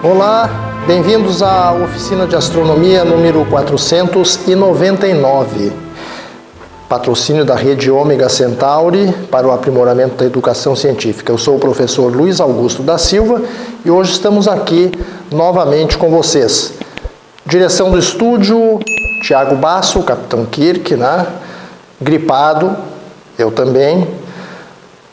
Olá, bem-vindos à Oficina de Astronomia número 499, patrocínio da Rede Ômega Centauri para o aprimoramento da educação científica. Eu sou o professor Luiz Augusto da Silva e hoje estamos aqui novamente com vocês. Direção do estúdio, Tiago Basso, Capitão Kirk, né? Gripado, eu também.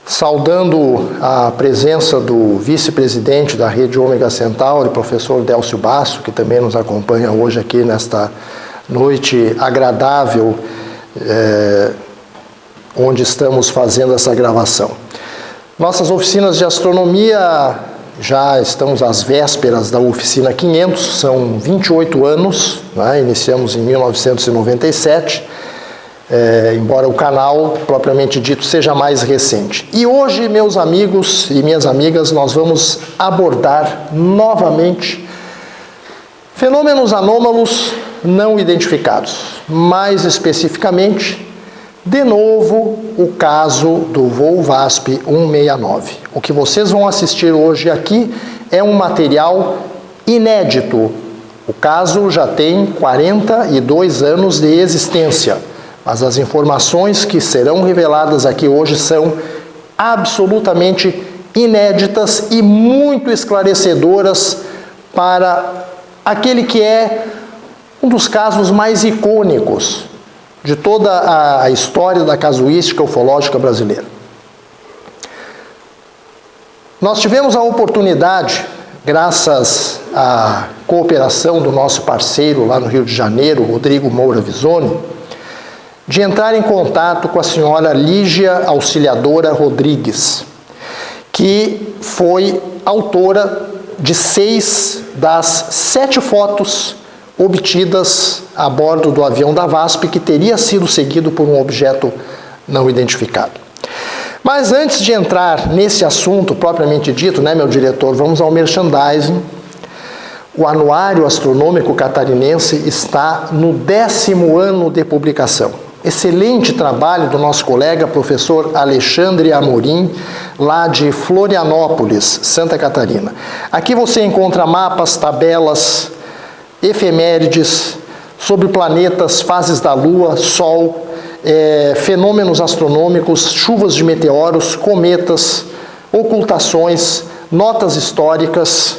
Saudando a presença do vice-presidente da Rede Ômega Centauri, professor Délcio Basso, que também nos acompanha hoje aqui nesta noite agradável, onde estamos fazendo essa gravação. Nossas oficinas de astronomia, já estamos às vésperas da oficina 500, são 28 anos, né? Iniciamos em 1997, embora o canal, propriamente dito, seja mais recente. E hoje, meus amigos e minhas amigas, nós vamos abordar novamente fenômenos anômalos não identificados. Mais especificamente, de novo, o caso do voo VASP 169. O que vocês vão assistir hoje aqui é um material inédito. O caso já tem 42 anos de existência. Mas as informações que serão reveladas aqui hoje são absolutamente inéditas e muito esclarecedoras para aquele que é um dos casos mais icônicos de toda a história da casuística ufológica brasileira. Nós tivemos a oportunidade, graças à cooperação do nosso parceiro lá no Rio de Janeiro, Rodrigo Moura Visoni, de entrar em contato com a senhora Lígia Auxiliadora Rodrigues, que foi autora de 6 das 7 fotos obtidas a bordo do avião da VASP, que teria sido seguido por um objeto não identificado. Mas antes de entrar nesse assunto propriamente dito, né, meu diretor, vamos ao merchandising. O Anuário Astronômico Catarinense está no 10º ano de publicação. Excelente trabalho do nosso colega, professor Alexandre Amorim, lá de Florianópolis, Santa Catarina. Aqui você encontra mapas, tabelas, efemérides sobre planetas, fases da Lua, Sol, fenômenos astronômicos, chuvas de meteoros, cometas, ocultações, notas históricas.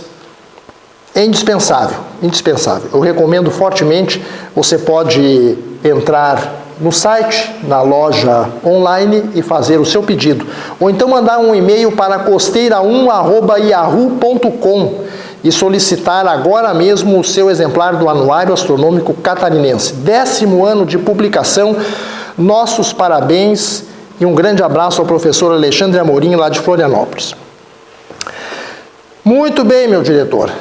É indispensável, indispensável. Eu recomendo fortemente. Você pode entrar no site, na loja online e fazer o seu pedido. Ou então mandar um e-mail para costeira1@yahoo.com e solicitar agora mesmo o seu exemplar do Anuário Astronômico Catarinense. 10º ano de publicação, nossos parabéns e um grande abraço ao professor Alexandre Amorim, lá de Florianópolis. Muito bem, meu diretor.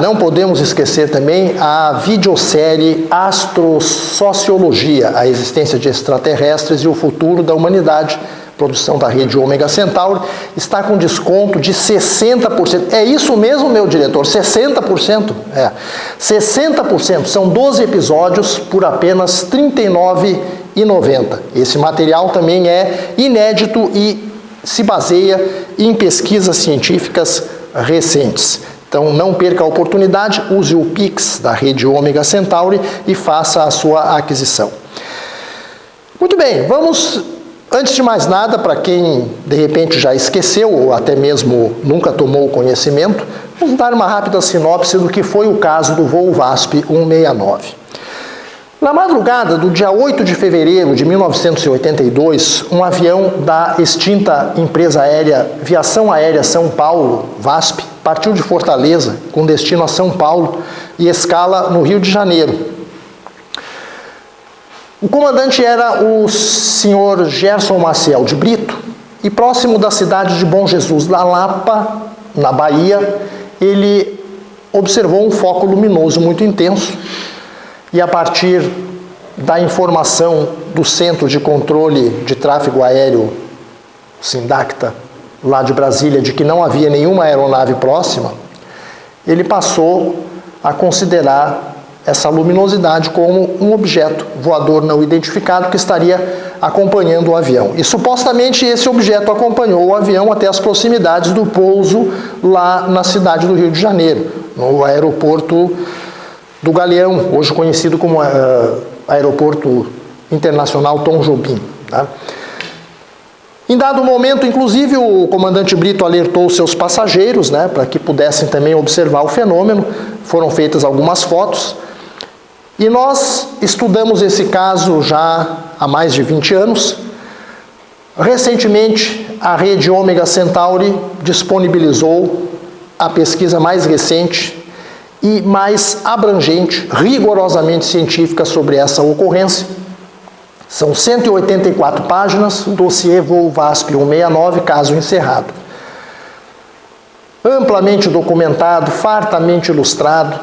Não podemos esquecer também a videossérie Astrosociologia, a existência de extraterrestres e o futuro da humanidade, produção da Rede Ômega Centauri, está com desconto de 60%. É isso mesmo, meu diretor, 60%? 60%, são 12 episódios por apenas R$ 39,90. Esse material também é inédito e se baseia em pesquisas científicas recentes. Então, não perca a oportunidade, use o Pix da Rede Ômega Centauri e faça a sua aquisição. Muito bem, vamos, antes de mais nada, para quem de repente já esqueceu ou até mesmo nunca tomou conhecimento, vamos dar uma rápida sinopse do que foi o caso do voo VASP 169. Na madrugada do dia 8 de fevereiro de 1982, um avião da extinta empresa aérea Viação Aérea São Paulo, VASP, partiu de Fortaleza com destino a São Paulo e escala no Rio de Janeiro. O comandante era o senhor Gerson Maciel de Brito e próximo da cidade de Bom Jesus da Lapa, na Bahia, ele observou um foco luminoso muito intenso e, a partir da informação do Centro de Controle de Tráfego Aéreo, SINDACTA, lá de Brasília, de que não havia nenhuma aeronave próxima, ele passou a considerar essa luminosidade como um objeto voador não identificado que estaria acompanhando o avião. E supostamente esse objeto acompanhou o avião até as proximidades do pouso lá na cidade do Rio de Janeiro, no aeroporto do Galeão, hoje conhecido como Aeroporto Internacional Tom Jobim. Tá? Em dado momento, inclusive, o comandante Brito alertou seus passageiros, né, para que pudessem também observar o fenômeno. Foram feitas algumas fotos. E nós estudamos esse caso já há mais de 20 anos. Recentemente, a rede Ômega Centauri disponibilizou a pesquisa mais recente e mais abrangente, rigorosamente científica sobre essa ocorrência. São 184 páginas, dossiê voo VASP 169, caso encerrado. Amplamente documentado, fartamente ilustrado.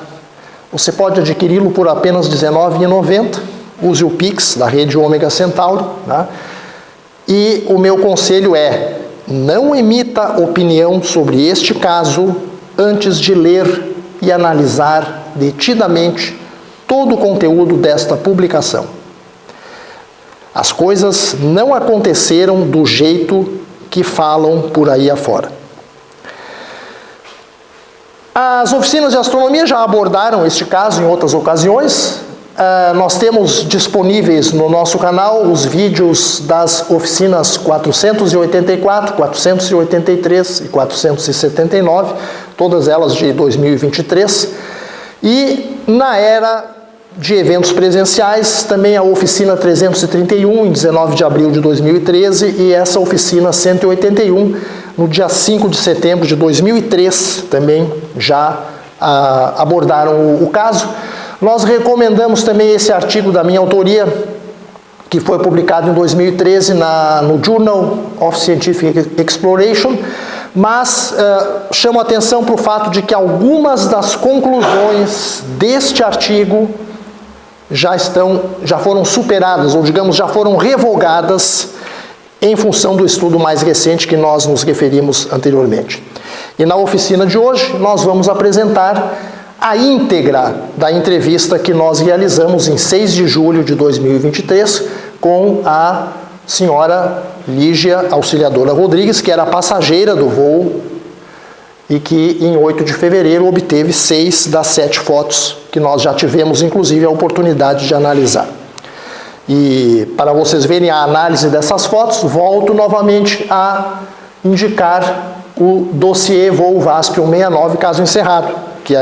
Você pode adquiri-lo por apenas R$ 19,90. Use o Pix da rede Ômega Centauri. Né? E o meu conselho é: não emita opinião sobre este caso antes de ler e analisar detidamente todo o conteúdo desta publicação. As coisas não aconteceram do jeito que falam por aí afora. As oficinas de astronomia já abordaram este caso em outras ocasiões. Nós temos disponíveis no nosso canal os vídeos das oficinas 484, 483 e 479, todas elas de 2023. E na era de eventos presenciais, também a oficina 331, em 19 de abril de 2013, e essa oficina 181, no dia 5 de setembro de 2003, também já abordaram o caso. Nós recomendamos também esse artigo da minha autoria, que foi publicado em 2013 no Journal of Scientific Exploration, mas chamo a atenção para o fato de que algumas das conclusões deste artigo já foram superadas, ou digamos, já foram revogadas em função do estudo mais recente que nós nos referimos anteriormente. E na oficina de hoje nós vamos apresentar a íntegra da entrevista que nós realizamos em 6 de julho de 2023 com a senhora Lígia Auxiliadora Rodrigues, que era passageira do voo e que em 8 de fevereiro obteve 6 das 7 fotos que nós já tivemos, inclusive, a oportunidade de analisar. E para vocês verem a análise dessas fotos, volto novamente a indicar o dossiê voo VASP 169, caso encerrado, que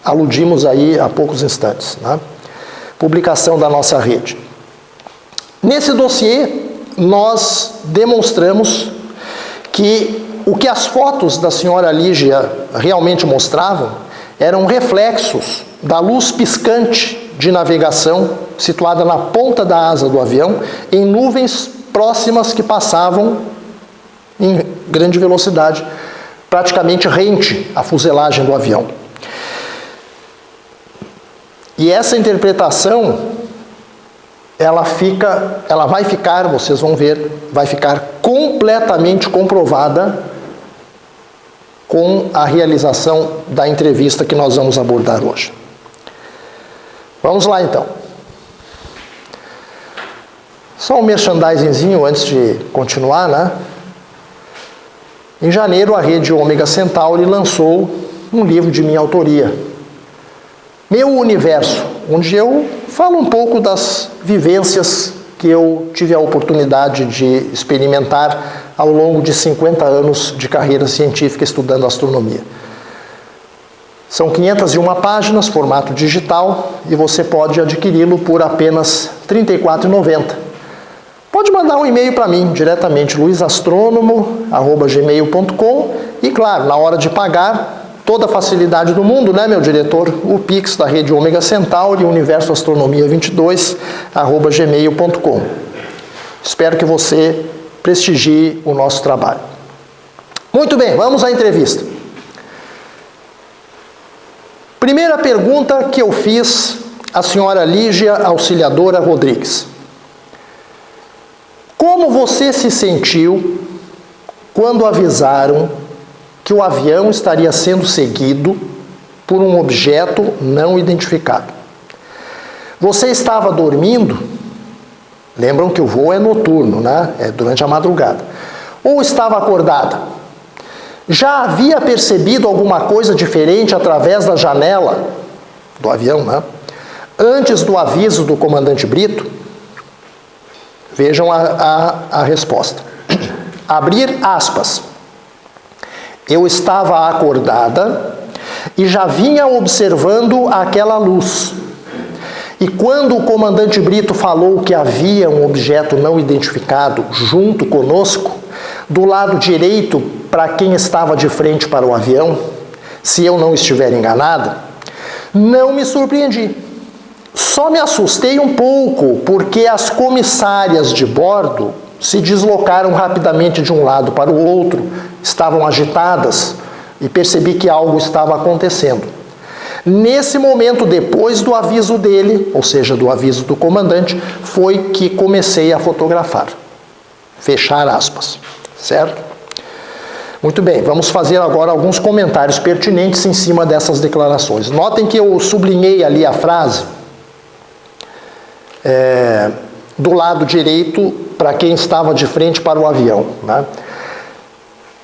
aludimos aí há poucos instantes, né? Publicação da nossa rede. Nesse dossiê, nós demonstramos que o que as fotos da senhora Lígia realmente mostravam eram reflexos da luz piscante de navegação situada na ponta da asa do avião em nuvens próximas que passavam em grande velocidade, praticamente rente à fuselagem do avião. E essa interpretação, ela vai ficar, vocês vão ver, vai ficar completamente comprovada com a realização da entrevista que nós vamos abordar hoje. Vamos lá, então. Só um merchandisingzinho antes de continuar, né? Em janeiro, a rede Ômega Centauri lançou um livro de minha autoria, Meu Universo, onde eu falo um pouco das vivências que eu tive a oportunidade de experimentar ao longo de 50 anos de carreira científica estudando astronomia. São 501 páginas, formato digital, e você pode adquiri-lo por apenas R$ 34,90. Pode mandar um e-mail para mim diretamente, luisastrônomo@gmail.com, e claro, na hora de pagar, toda a facilidade do mundo, né, meu diretor? O Pix da rede Ômega Centauri, universoastronomia22@gmail.com. Espero que você prestigie o nosso trabalho. Muito bem, vamos à entrevista. Primeira pergunta que eu fiz à senhora Lígia Auxiliadora Rodrigues. Como você se sentiu quando avisaram que o avião estaria sendo seguido por um objeto não identificado? Você estava dormindo? Lembram que o voo é noturno, né? É durante a madrugada. Ou estava acordada? Já havia percebido alguma coisa diferente através da janela do avião, né? Antes do aviso do comandante Brito? Vejam a resposta. Abrir aspas. Eu estava acordada e já vinha observando aquela luz. E quando o comandante Brito falou que havia um objeto não identificado junto conosco, do lado direito, para quem estava de frente para o avião, se eu não estiver enganada, não me surpreendi. Só me assustei um pouco, porque as comissárias de bordo se deslocaram rapidamente de um lado para o outro, estavam agitadas e percebi que algo estava acontecendo. Nesse momento, depois do aviso dele, ou seja, do aviso do comandante, foi que comecei a fotografar. Fechar aspas. Certo? Muito bem, vamos fazer agora alguns comentários pertinentes em cima dessas declarações. Notem que eu sublinhei ali a frase do lado direito para quem estava de frente para o avião, né?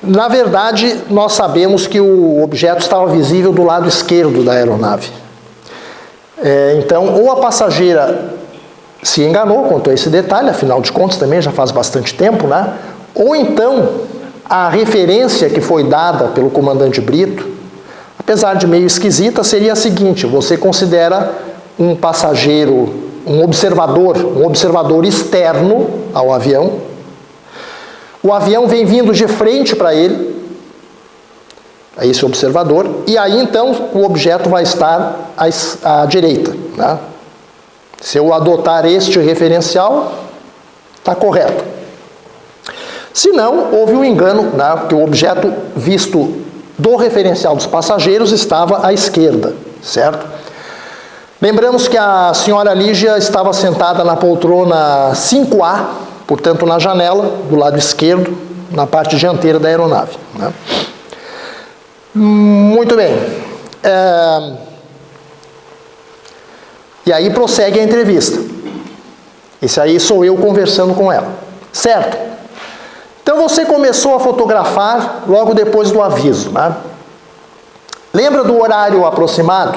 Na verdade, nós sabemos que o objeto estava visível do lado esquerdo da aeronave. Então, ou a passageira se enganou quanto a esse detalhe, afinal de contas também já faz bastante tempo, né? Ou então, a referência que foi dada pelo comandante Brito, apesar de meio esquisita, seria a seguinte: você considera um passageiro, um observador externo ao avião, o avião vem vindo de frente para ele, a esse observador, e aí então o objeto vai estar à direita, né? Se eu adotar este referencial, está correto. Se não, houve um engano, né? Porque o objeto visto do referencial dos passageiros estava à esquerda, certo? Lembramos que a senhora Lígia estava sentada na poltrona 5A, portanto na janela, do lado esquerdo, na parte dianteira da aeronave, né? Muito bem. E aí prossegue a entrevista. Esse aí sou eu conversando com ela. Certo? Então você começou a fotografar logo depois do aviso, né? Lembra do horário aproximado?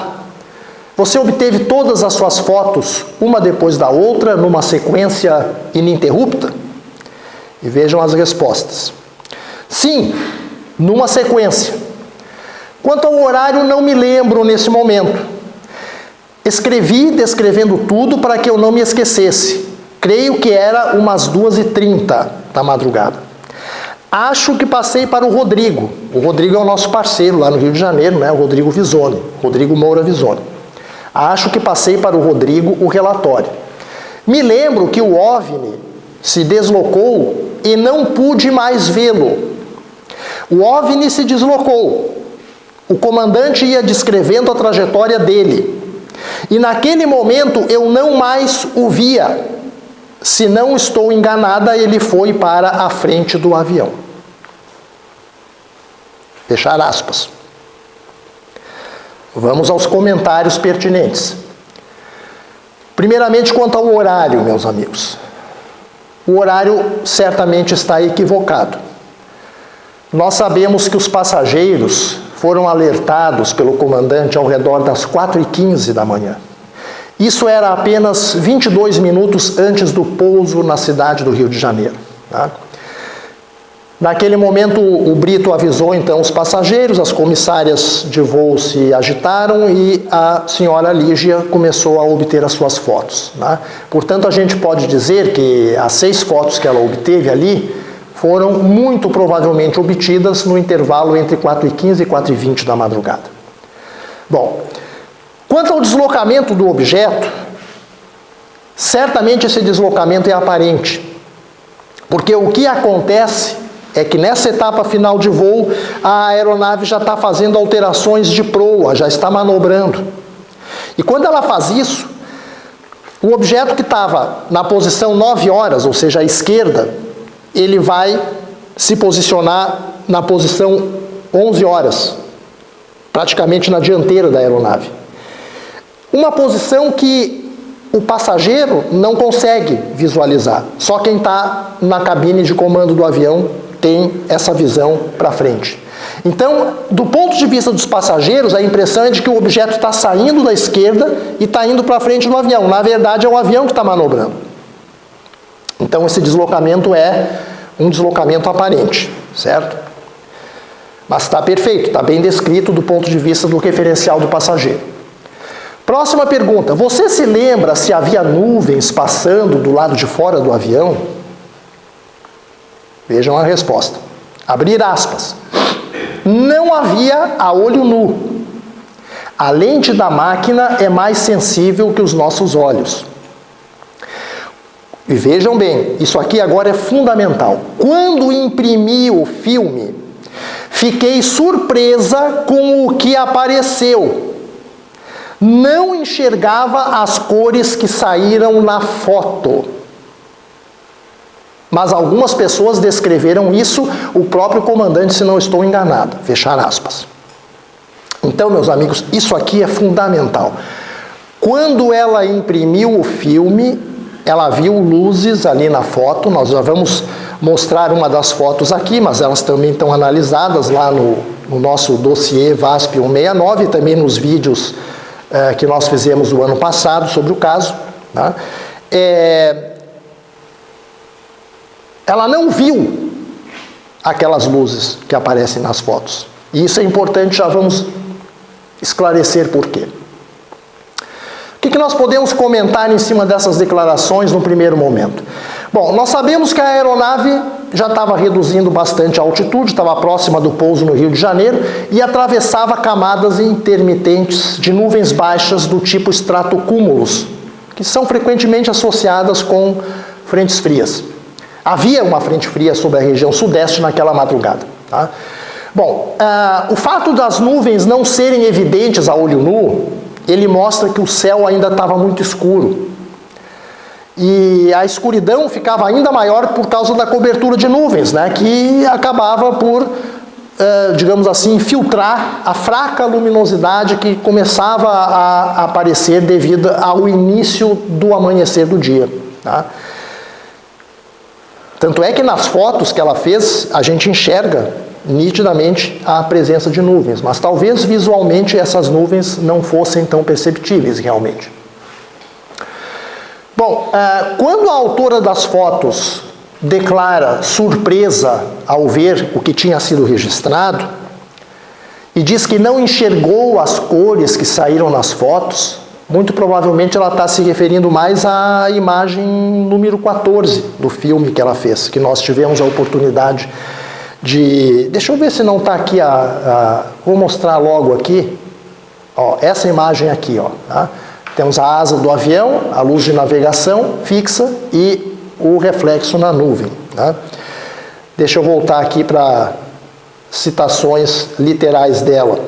Você obteve todas as suas fotos, uma depois da outra, numa sequência ininterrupta? E vejam as respostas. Sim, numa sequência. Quanto ao horário, não me lembro nesse momento. Escrevi descrevendo tudo para que eu não me esquecesse. Creio que era umas 2h30 da madrugada. Acho que passei para o Rodrigo. O Rodrigo é o nosso parceiro lá no Rio de Janeiro, né? O Rodrigo Visoni, Rodrigo Moura Visoni. Acho que passei para o Rodrigo o relatório. Me lembro que o OVNI se deslocou e não pude mais vê-lo. O OVNI se deslocou. O comandante ia descrevendo a trajetória dele. E naquele momento eu não mais o via. Se não estou enganada, ele foi para a frente do avião. Fechar aspas. Vamos aos comentários pertinentes. Primeiramente, quanto ao horário, meus amigos. O horário certamente está equivocado. Nós sabemos que os passageiros foram alertados pelo comandante ao redor das 4h15 da manhã. Isso era apenas 22 minutos antes do pouso na cidade do Rio de Janeiro, tá? Naquele momento, o Brito avisou então os passageiros, as comissárias de voo se agitaram e a senhora Lígia começou a obter as suas fotos, tá? Portanto, a gente pode dizer que as 6 fotos que ela obteve ali foram muito provavelmente obtidas no intervalo entre 4h15 e 4h20 da madrugada. Bom, quanto ao deslocamento do objeto, certamente esse deslocamento é aparente, porque o que acontece é que nessa etapa final de voo, a aeronave já está fazendo alterações de proa, já está manobrando. E quando ela faz isso, o objeto que estava na posição 9 horas, ou seja, à esquerda, ele vai se posicionar na posição 11 horas, praticamente na dianteira da aeronave. Uma posição que o passageiro não consegue visualizar. Só quem está na cabine de comando do avião tem essa visão para frente. Então, do ponto de vista dos passageiros, a impressão é de que o objeto está saindo da esquerda e está indo para frente do avião. Na verdade, é o avião que está manobrando. Então, esse deslocamento é um deslocamento aparente, certo? Mas está perfeito, está bem descrito do ponto de vista do referencial do passageiro. Próxima pergunta. Você se lembra se havia nuvens passando do lado de fora do avião? Vejam a resposta. Abrir aspas. Não havia a olho nu. A lente da máquina é mais sensível que os nossos olhos. E vejam bem, isso aqui agora é fundamental. Quando imprimi o filme, fiquei surpresa com o que apareceu. Não enxergava as cores que saíram na foto. Mas algumas pessoas descreveram isso, o próprio comandante, se não estou enganado. Fechar aspas. Então, meus amigos, isso aqui é fundamental. Quando ela imprimiu o filme, ela viu luzes ali na foto. Nós já vamos mostrar uma das fotos aqui, mas elas também estão analisadas lá no nosso dossiê VASP 169 e também nos vídeos que nós fizemos o ano passado sobre o caso. Tá? Ela não viu aquelas luzes que aparecem nas fotos. E isso é importante, já vamos esclarecer por quê. O que nós podemos comentar em cima dessas declarações no primeiro momento? Bom, nós sabemos que a aeronave já estava reduzindo bastante a altitude, estava próxima do pouso no Rio de Janeiro e atravessava camadas intermitentes de nuvens baixas do tipo stratocúmulos, que são frequentemente associadas com frentes frias. Havia uma frente fria sobre a região sudeste naquela madrugada. Tá? Bom, o fato das nuvens não serem evidentes a olho nu, ele mostra que o céu ainda estava muito escuro. E a escuridão ficava ainda maior por causa da cobertura de nuvens, né, que acabava por, digamos assim, filtrar a fraca luminosidade que começava a aparecer devido ao início do amanhecer do dia. Tá? Tanto é que nas fotos que ela fez, a gente enxerga nitidamente a presença de nuvens, mas talvez visualmente essas nuvens não fossem tão perceptíveis realmente. Bom, quando a autora das fotos declara surpresa ao ver o que tinha sido registrado e diz que não enxergou as cores que saíram nas fotos, muito provavelmente ela está se referindo mais à imagem número 14 do filme que ela fez, que nós tivemos a oportunidade de... Deixa eu ver se não está aqui vou mostrar logo aqui. Ó, essa imagem aqui, ó, tá? Temos a asa do avião, a luz de navegação fixa e o reflexo na nuvem. Tá? Deixa eu voltar aqui para citações literais dela.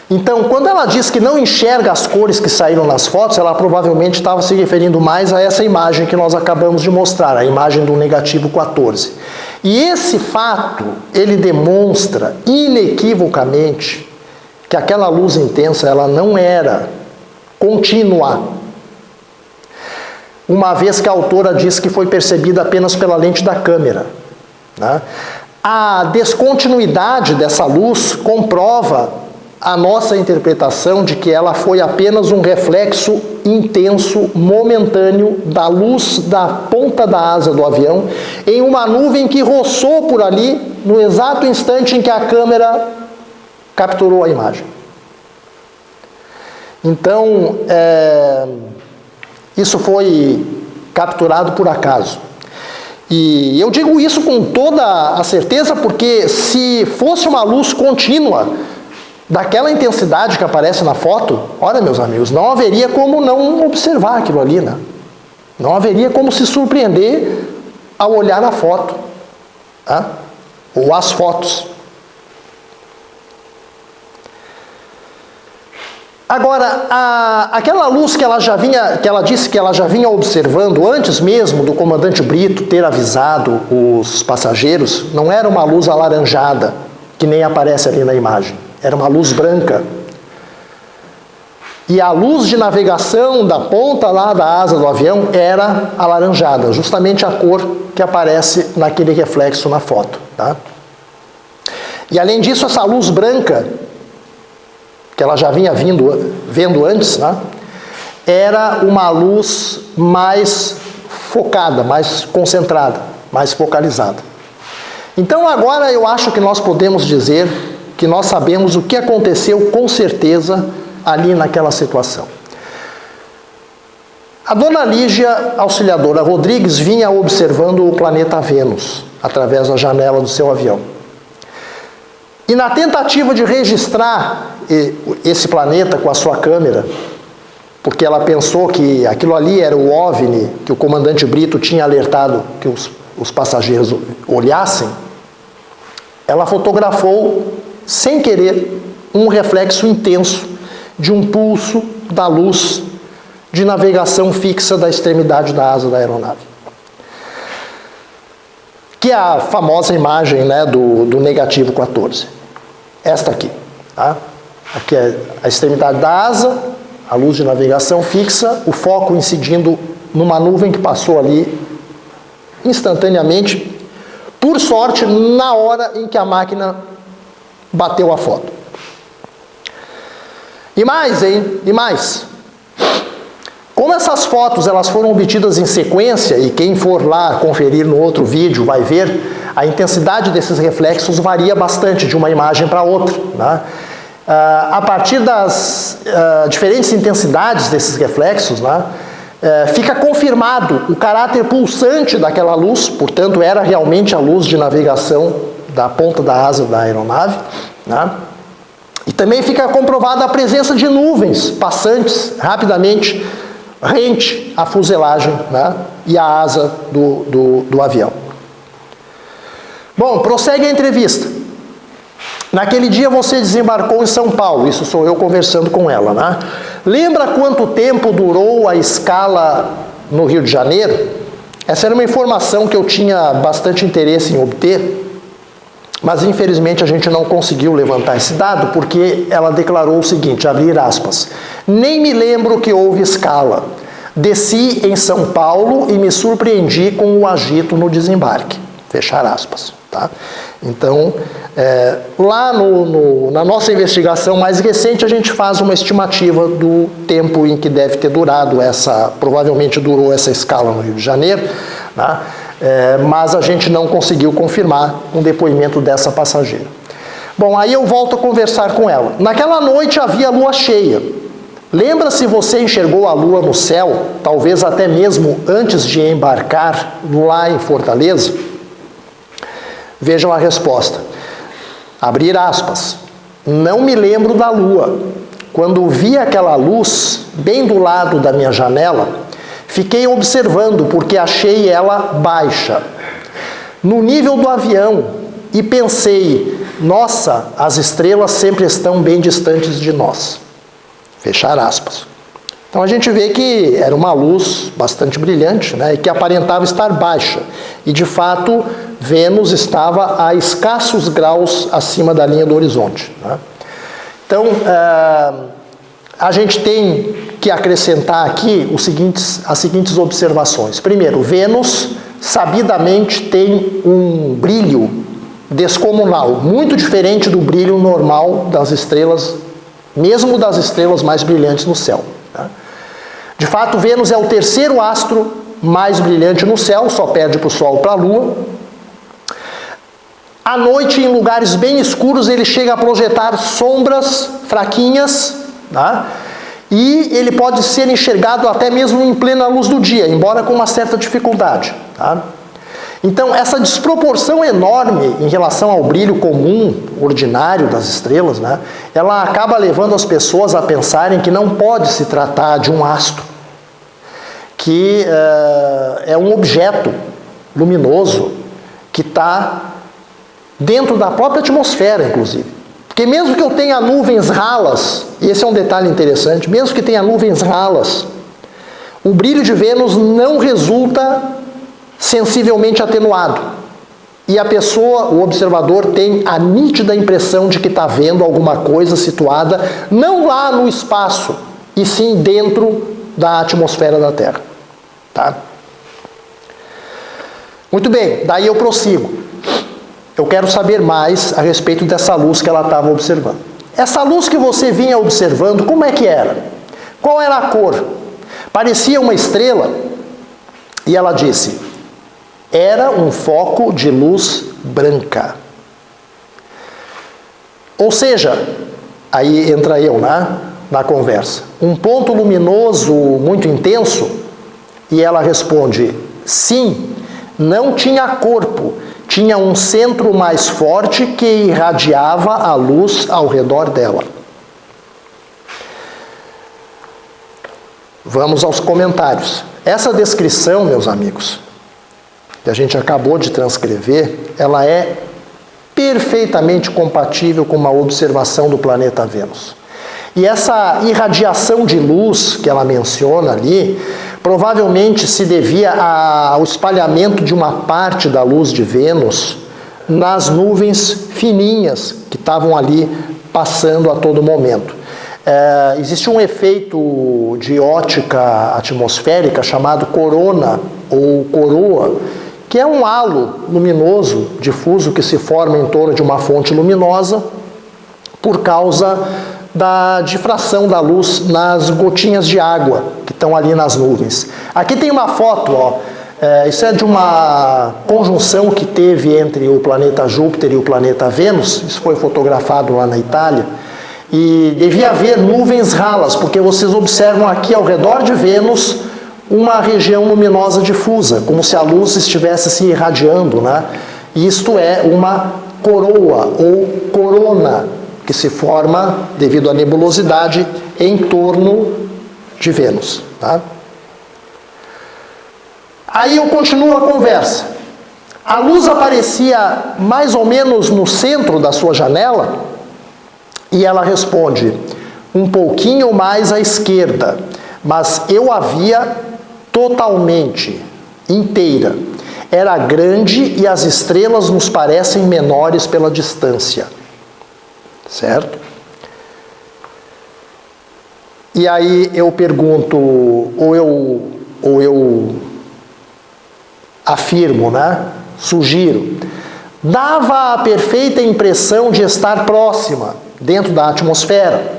Então, quando ela diz que não enxerga as cores que saíram nas fotos, ela provavelmente estava se referindo mais a essa imagem que nós acabamos de mostrar, a imagem do negativo 14. E esse fato, ele demonstra inequivocamente que aquela luz intensa, ela não era contínua, uma vez que a autora diz que foi percebida apenas pela lente da câmera. Né? A descontinuidade dessa luz comprova a nossa interpretação de que ela foi apenas um reflexo intenso, momentâneo, da luz da ponta da asa do avião, em uma nuvem que roçou por ali, no exato instante em que a câmera capturou a imagem. Então, isso foi capturado por acaso. E eu digo isso com toda a certeza porque se fosse uma luz contínua, daquela intensidade que aparece na foto, olha, meus amigos, não haveria como não observar aquilo ali, né? Não haveria como se surpreender ao olhar a foto. tá? Ou as fotos. Agora, aquela luz que ela disse que ela já vinha observando antes mesmo do comandante Brito ter avisado os passageiros, não era uma luz alaranjada, que nem aparece ali na imagem. Era uma luz branca. E a luz de navegação da ponta lá da asa do avião era alaranjada, justamente a cor que aparece naquele reflexo na foto, tá? E além disso, essa luz branca, que ela já vinha vendo antes, né, era uma luz mais focada, mais concentrada, mais focalizada. Então agora eu acho que nós podemos dizer que nós sabemos o que aconteceu com certeza ali naquela situação. A dona Lígia Auxiliadora Rodrigues vinha observando o planeta Vênus através da janela do seu avião. E na tentativa de registrar esse planeta com a sua câmera, porque ela pensou que aquilo ali era o OVNI que o comandante Brito tinha alertado que os passageiros olhassem, ela fotografou, sem querer, um reflexo intenso de um pulso da luz de navegação fixa da extremidade da asa da aeronave. Que é a famosa imagem, né, do negativo 14. Esta aqui. Tá? Aqui é a extremidade da asa, a luz de navegação fixa, o foco incidindo numa nuvem que passou ali instantaneamente, por sorte, na hora em que a máquina bateu a foto. E mais, hein? E mais. Como essas fotos elas foram obtidas em sequência, e quem for lá conferir no outro vídeo vai ver, a intensidade desses reflexos varia bastante de uma imagem para outra, né? A partir das diferentes intensidades desses reflexos, né, fica confirmado o caráter pulsante daquela luz, portanto era realmente a luz de navegação da ponta da asa da aeronave, né? E também fica comprovada a presença de nuvens passantes rapidamente rente à fuselagem, né, e à asa do avião. Bom, prossegue a entrevista. Naquele dia você desembarcou em São Paulo, isso sou eu conversando com ela, né? Lembra quanto tempo durou a escala no Rio de Janeiro? Essa era uma informação que eu tinha bastante interesse em obter, mas infelizmente a gente não conseguiu levantar esse dado, porque ela declarou o seguinte, abrir aspas, nem me lembro que houve escala. Desci em São Paulo e me surpreendi com o agito no desembarque. Fechar aspas. Tá? Então, lá na nossa investigação mais recente, a gente faz uma estimativa do tempo em que deve ter durado provavelmente durou essa escala no Rio de Janeiro, né? Mas a gente não conseguiu confirmar um depoimento dessa passageira. Bom, aí eu volto a conversar com ela. Naquela noite havia lua cheia. Lembra se você enxergou a lua no céu, talvez até mesmo antes de embarcar lá em Fortaleza? Vejam a resposta. Abrir aspas. Não me lembro da lua. Quando vi aquela luz bem do lado da minha janela, fiquei observando porque achei ela baixa, no nível do avião, e pensei, nossa, as estrelas sempre estão bem distantes de nós. Fechar aspas. Então a gente vê que era uma luz bastante brilhante, né, e que aparentava estar baixa. E de fato, Vênus estava a escassos graus acima da linha do horizonte, né? Então, a gente tem que acrescentar aqui as seguintes observações. Primeiro, Vênus sabidamente tem um brilho descomunal, muito diferente do brilho normal das estrelas, mesmo das estrelas mais brilhantes no céu, né? De fato, Vênus é o terceiro astro mais brilhante no céu, só perde para o Sol e para a Lua. À noite, em lugares bem escuros, ele chega a projetar sombras fraquinhas, tá? E ele pode ser enxergado até mesmo em plena luz do dia, embora com uma certa dificuldade, tá? Então, essa desproporção enorme em relação ao brilho comum, ordinário das estrelas, né, ela acaba levando as pessoas a pensarem que não pode se tratar de um astro, que é um objeto luminoso que está dentro da própria atmosfera, inclusive. Porque mesmo que eu tenha nuvens ralas, e esse é um detalhe interessante, mesmo que tenha nuvens ralas, o brilho de Vênus não resulta sensivelmente atenuado. E a pessoa, o observador, tem a nítida impressão de que está vendo alguma coisa situada, não lá no espaço, e sim dentro da atmosfera da Terra. Tá? Muito bem, daí eu prossigo. Eu quero saber mais a respeito dessa luz que ela estava observando. Essa luz que você vinha observando, como é que era? Qual era a cor? Parecia uma estrela? E ela disse, era um foco de luz branca. Ou seja, aí entra eu na conversa. Um ponto luminoso muito intenso? E ela responde, sim, não tinha corpo, tinha um centro mais forte que irradiava a luz ao redor dela. Vamos aos comentários. Essa descrição, meus amigos, que a gente acabou de transcrever, ela é perfeitamente compatível com uma observação do planeta Vênus. E essa irradiação de luz que ela menciona ali, provavelmente se devia ao espalhamento de uma parte da luz de Vênus nas nuvens fininhas que estavam ali passando a todo momento. Existe um efeito de ótica atmosférica chamado corona ou coroa, que é um halo luminoso difuso que se forma em torno de uma fonte luminosa por causa da difração da luz nas gotinhas de água que estão ali nas nuvens. Aqui tem uma foto, ó. Isso é de uma conjunção que teve entre o planeta Júpiter e o planeta Vênus. Isso foi fotografado lá na Itália. E devia haver nuvens ralas, porque vocês observam aqui ao redor de Vênus uma região luminosa difusa, como se a luz estivesse se irradiando, né? Isto é uma coroa ou corona, que se forma devido à nebulosidade em torno de Vênus. Tá? Aí eu continuo a conversa. A luz aparecia mais ou menos no centro da sua janela e ela responde, um pouquinho mais à esquerda, mas eu a via totalmente, inteira. Era grande e as estrelas nos parecem menores pela distância. Certo? E aí eu pergunto, ou eu afirmo, né? Sugiro. Dava a perfeita impressão de estar próxima, dentro da atmosfera.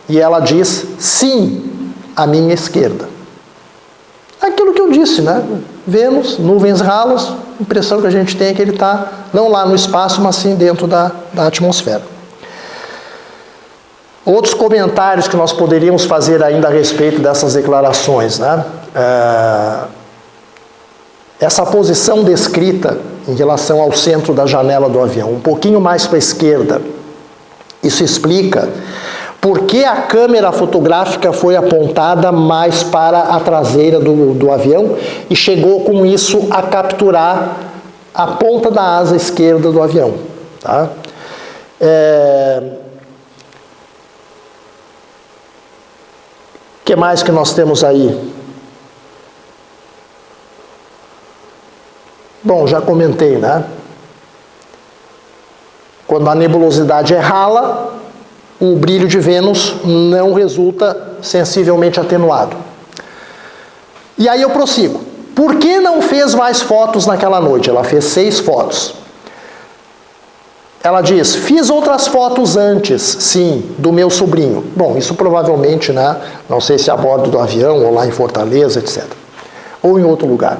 E ela diz, sim, à minha esquerda. Aquilo que eu disse, né? Vênus, nuvens ralas, a impressão que a gente tem é que ele está não lá no espaço, mas sim dentro da atmosfera. Outros comentários que nós poderíamos fazer ainda a respeito dessas declarações, né? Essa posição descrita em relação ao centro da janela do avião, um pouquinho mais para a esquerda, isso explica por que a câmera fotográfica foi apontada mais para a traseira do avião e chegou com isso a capturar a ponta da asa esquerda do avião. Tá? O que mais que nós temos aí? Bom, já comentei, né? Quando a nebulosidade é rala, o brilho de Vênus não resulta sensivelmente atenuado. E aí eu prossigo. Por que não fez mais fotos naquela noite? Ela fez 6 fotos. Ela diz, fiz outras fotos antes, sim, do meu sobrinho. Bom, isso provavelmente, né? Não sei se a bordo do avião, ou lá em Fortaleza, etc. Ou em outro lugar.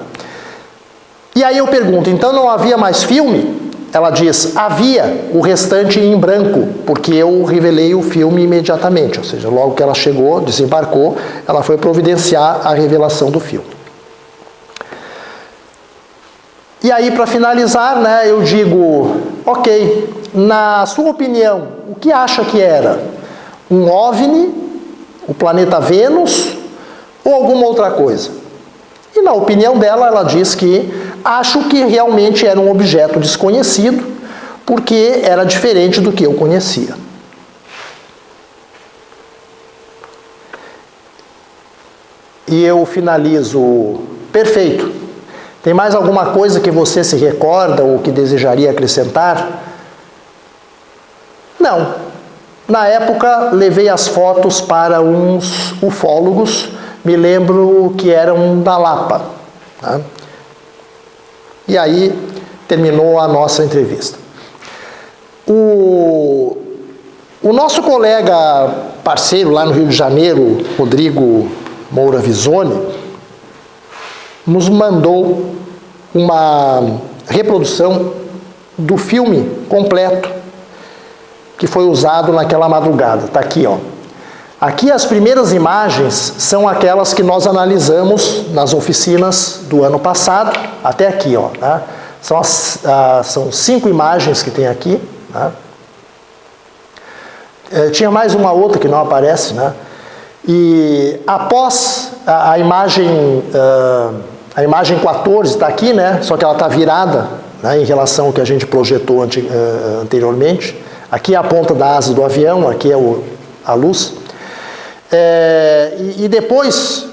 E aí eu pergunto, então não havia mais filme? Ela diz, havia, o restante em branco, porque eu revelei o filme imediatamente. Ou seja, logo que ela chegou, desembarcou, ela foi providenciar a revelação do filme. E aí, para finalizar, né, eu digo, ok, na sua opinião, o que acha que era? Um OVNI, o planeta Vênus ou alguma outra coisa? E na opinião dela, ela diz que acho que realmente era um objeto desconhecido, porque era diferente do que eu conhecia. E eu finalizo. Perfeito. Tem mais alguma coisa que você se recorda ou que desejaria acrescentar? Não. Na época, levei as fotos para uns ufólogos, me lembro que eram da Lapa. Tá? E aí, terminou a nossa entrevista. O nosso colega parceiro lá no Rio de Janeiro, Rodrigo Moura Visoni, nos mandou uma reprodução do filme completo que foi usado naquela madrugada. Está aqui, ó. Aqui as primeiras imagens são aquelas que nós analisamos nas oficinas do ano passado, até aqui, ó. Né? São 5 imagens que tem aqui. Né? Tinha mais uma outra que não aparece, né? E após a imagem 14 está aqui, né? Só que ela está virada, né, em relação ao que a gente projetou anteriormente. Aqui é a ponta da asa do avião, aqui é a luz. E depois,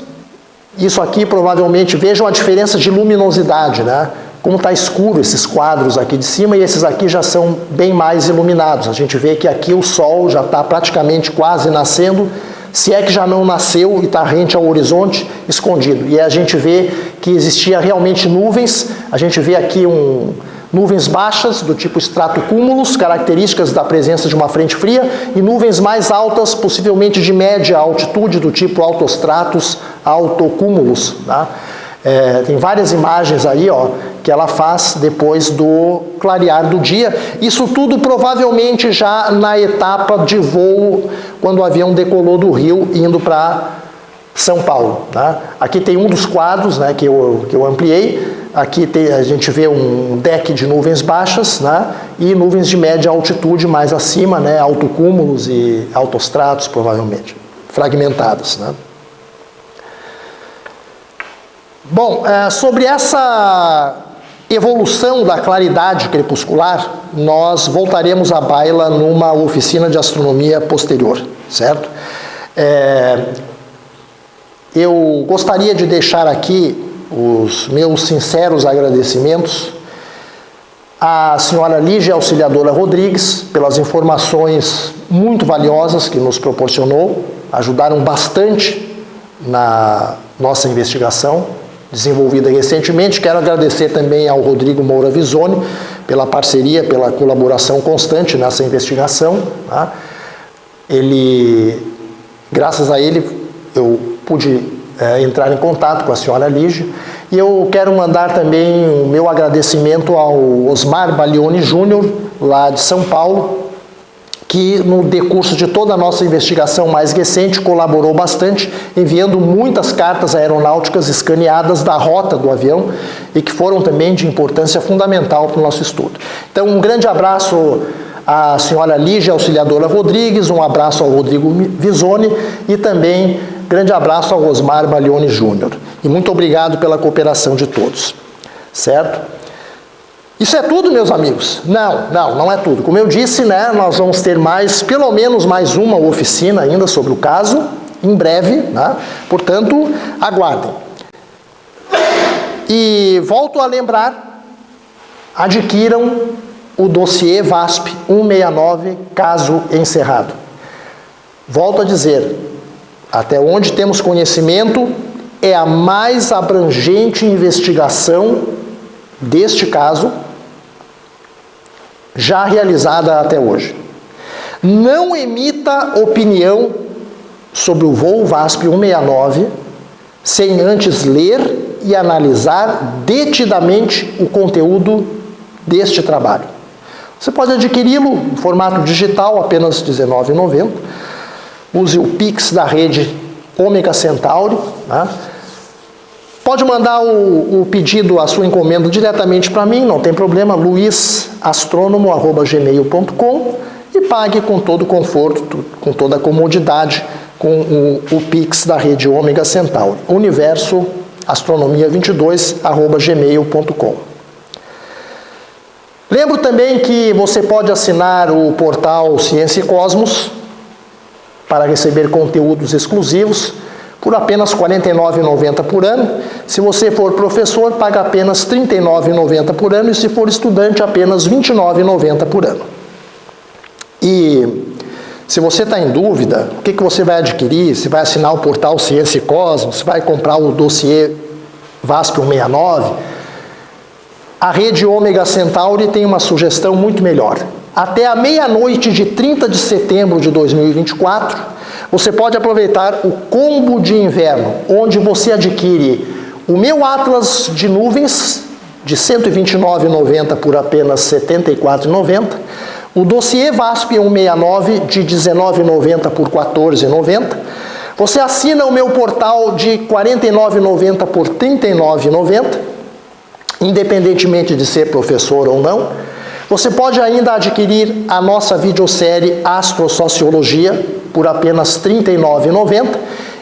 isso aqui provavelmente, vejam a diferença de luminosidade, né? Como está escuro esses quadros aqui de cima e esses aqui já são bem mais iluminados. A gente vê que aqui o sol já está praticamente quase nascendo, se é que já não nasceu e está rente ao horizonte, escondido. E a gente vê que existia realmente nuvens, a gente vê aqui nuvens baixas, do tipo estratocúmulos, características da presença de uma frente fria, e nuvens mais altas, possivelmente de média altitude, do tipo altostratos, altocúmulos. Tá? Tem várias imagens aí, ó, que ela faz depois do clarear do dia. Isso tudo provavelmente já na etapa de voo, quando o avião decolou do Rio, indo para São Paulo. Tá? Aqui tem um dos quadros, né, que eu ampliei. Aqui a gente vê um deck de nuvens baixas, né, e nuvens de média altitude mais acima, né, altocúmulos e altostratos, provavelmente, fragmentadas. Né. Bom, sobre essa evolução da claridade crepuscular, nós voltaremos à baila numa oficina de astronomia posterior, certo? Eu gostaria de deixar aqui os meus sinceros agradecimentos à senhora Lígia Auxiliadora Rodrigues pelas informações muito valiosas que nos proporcionou, ajudaram bastante na nossa investigação desenvolvida recentemente. Quero agradecer também ao Rodrigo Moura Visoni pela parceria, pela colaboração constante nessa investigação. Tá? Graças a ele, eu pude entrar em contato com a senhora Lígia. E eu quero mandar também o meu agradecimento ao Osmar Balioni Júnior, lá de São Paulo, que no decurso de toda a nossa investigação mais recente colaborou bastante, enviando muitas cartas aeronáuticas escaneadas da rota do avião e que foram também de importância fundamental para o nosso estudo. Então, um grande abraço à senhora Lígia Auxiliadora Rodrigues, um abraço ao Rodrigo Visoni e também grande abraço ao Osmar Balioni Júnior. E muito obrigado pela cooperação de todos. Certo? Isso é tudo, meus amigos? Não é tudo. Como eu disse, né, nós vamos ter pelo menos mais uma oficina ainda sobre o caso, em breve, né? Portanto, aguardem. E volto a lembrar, adquiram o dossiê VASP 169, caso encerrado. Volto a dizer, até onde temos conhecimento, é a mais abrangente investigação deste caso já realizada até hoje. Não emita opinião sobre o voo VASP 169 sem antes ler e analisar detidamente o conteúdo deste trabalho. Você pode adquiri-lo em formato digital, apenas R$ 19,90. Use o Pix da rede Ômega Centauri. Né? Pode mandar o pedido, a sua encomenda diretamente para mim, não tem problema, luisastronomo@gmail.com, e pague com todo conforto, com toda a comodidade, com o Pix da rede Ômega Centauri, universoastronomia22@gmail.com. Lembro também que você pode assinar o portal Ciência e Cosmos para receber conteúdos exclusivos por apenas R$ 49,90 por ano. Se você for professor, paga apenas R$ 39,90 por ano, e se for estudante, apenas R$ 29,90 por ano. E se você está em dúvida, o que você vai adquirir? Se vai assinar o portal Ciência e Cosmos, se vai comprar o dossiê VASP 169, a rede Ômega Centauri tem uma sugestão muito melhor. Até a meia-noite de 30 de setembro de 2024, você pode aproveitar o combo de inverno, onde você adquire o meu Atlas de nuvens, de R$ 129,90 por apenas R$ 74,90, o dossiê VASP 169 de R$ 19,90 por R$ 14,90, você assina o meu portal de R$ 49,90 por R$ 39,90, independentemente de ser professor ou não. Você pode ainda adquirir a nossa videosérie Astrosociologia por apenas R$ 39,90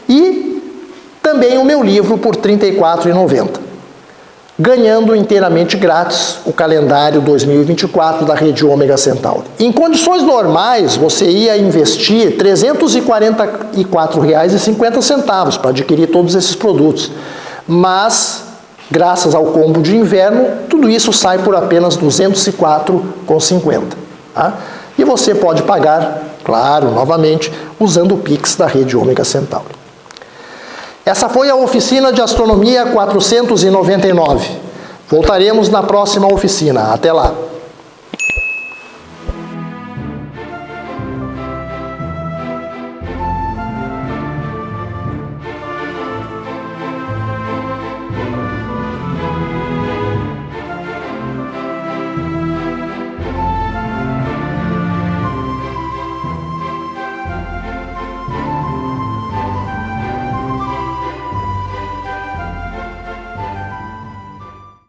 e também o meu livro por R$ 34,90, ganhando inteiramente grátis o calendário 2024 da rede Ômega Centauri. Em condições normais, você ia investir R$ 344,50 para adquirir todos esses produtos, mas graças ao combo de inverno, tudo isso sai por apenas R$ 204,50. Tá? E você pode pagar, claro, novamente, usando o Pix da rede Ômega Centauri. Essa foi a oficina de astronomia 499. Voltaremos na próxima oficina. Até lá!